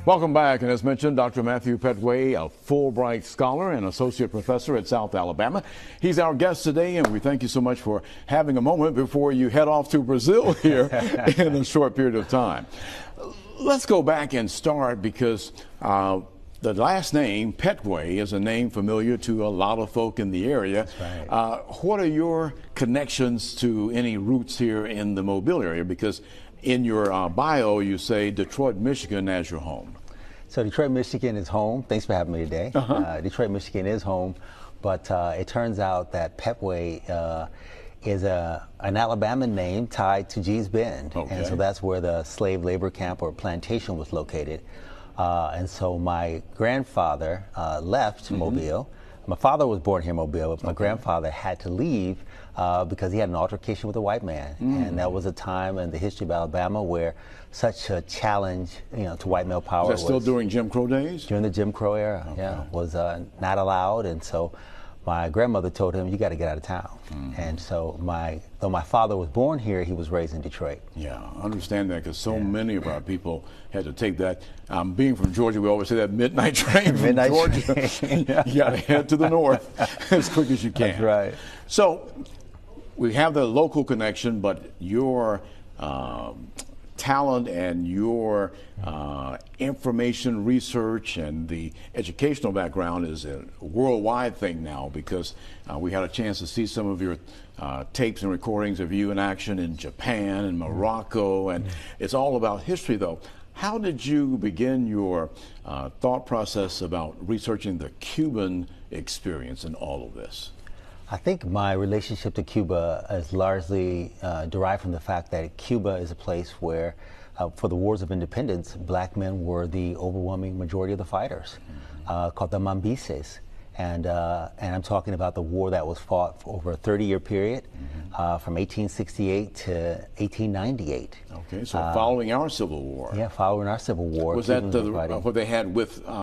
Welcome back, and as mentioned, Dr. Matthew Petway, a Fulbright scholar and associate professor at South Alabama. He's our guest today, and we thank you so much for having a moment before you head off to Brazil here in a short period of time. Let's go back and start because the last name, Petway, is a name familiar to a lot of folk in the area. That's right. What are your connections to any roots here in the Mobile area? Because in your bio, you say Detroit, Michigan as your home. So Detroit, Michigan is home. Thanks for having me today. Detroit, Michigan is home, but it turns out that Petway is an Alabama name tied to Gee's Bend. Okay. And so that's where the slave labor camp or plantation was located. And so my grandfather left Mobile. My father was born here in Mobile, but my grandfather had to leave because he had an altercation with a white man. And that was a time in the history of Alabama where such a challenge, to white male power Was that still during Jim Crow days? During the Jim Crow era, was not allowed. And so my grandmother told him, you got to get out of town. And so though my father was born here, he was raised in Detroit. Yeah, I understand that because so many of our people had to take that. Being from Georgia, we always say that midnight train from Georgia. You got to head to the north as quick as you can. That's right. So we have the local connection, but your talent and your information research and the educational background is a worldwide thing now because we had a chance to see some of your tapes and recordings of you in action in Japan and Morocco, and it's all about history though. How did you begin your thought process about researching the Cuban experience in all of this? I think my relationship to Cuba is largely derived from the fact that Cuba is a place where, for the wars of independence, black men were the overwhelming majority of the fighters, called the Mambises. And I'm talking about the war that was fought for over a 30-year period, from 1868 to 1898. Okay, so following our Civil War. Yeah, following our Civil War. Was that what they had with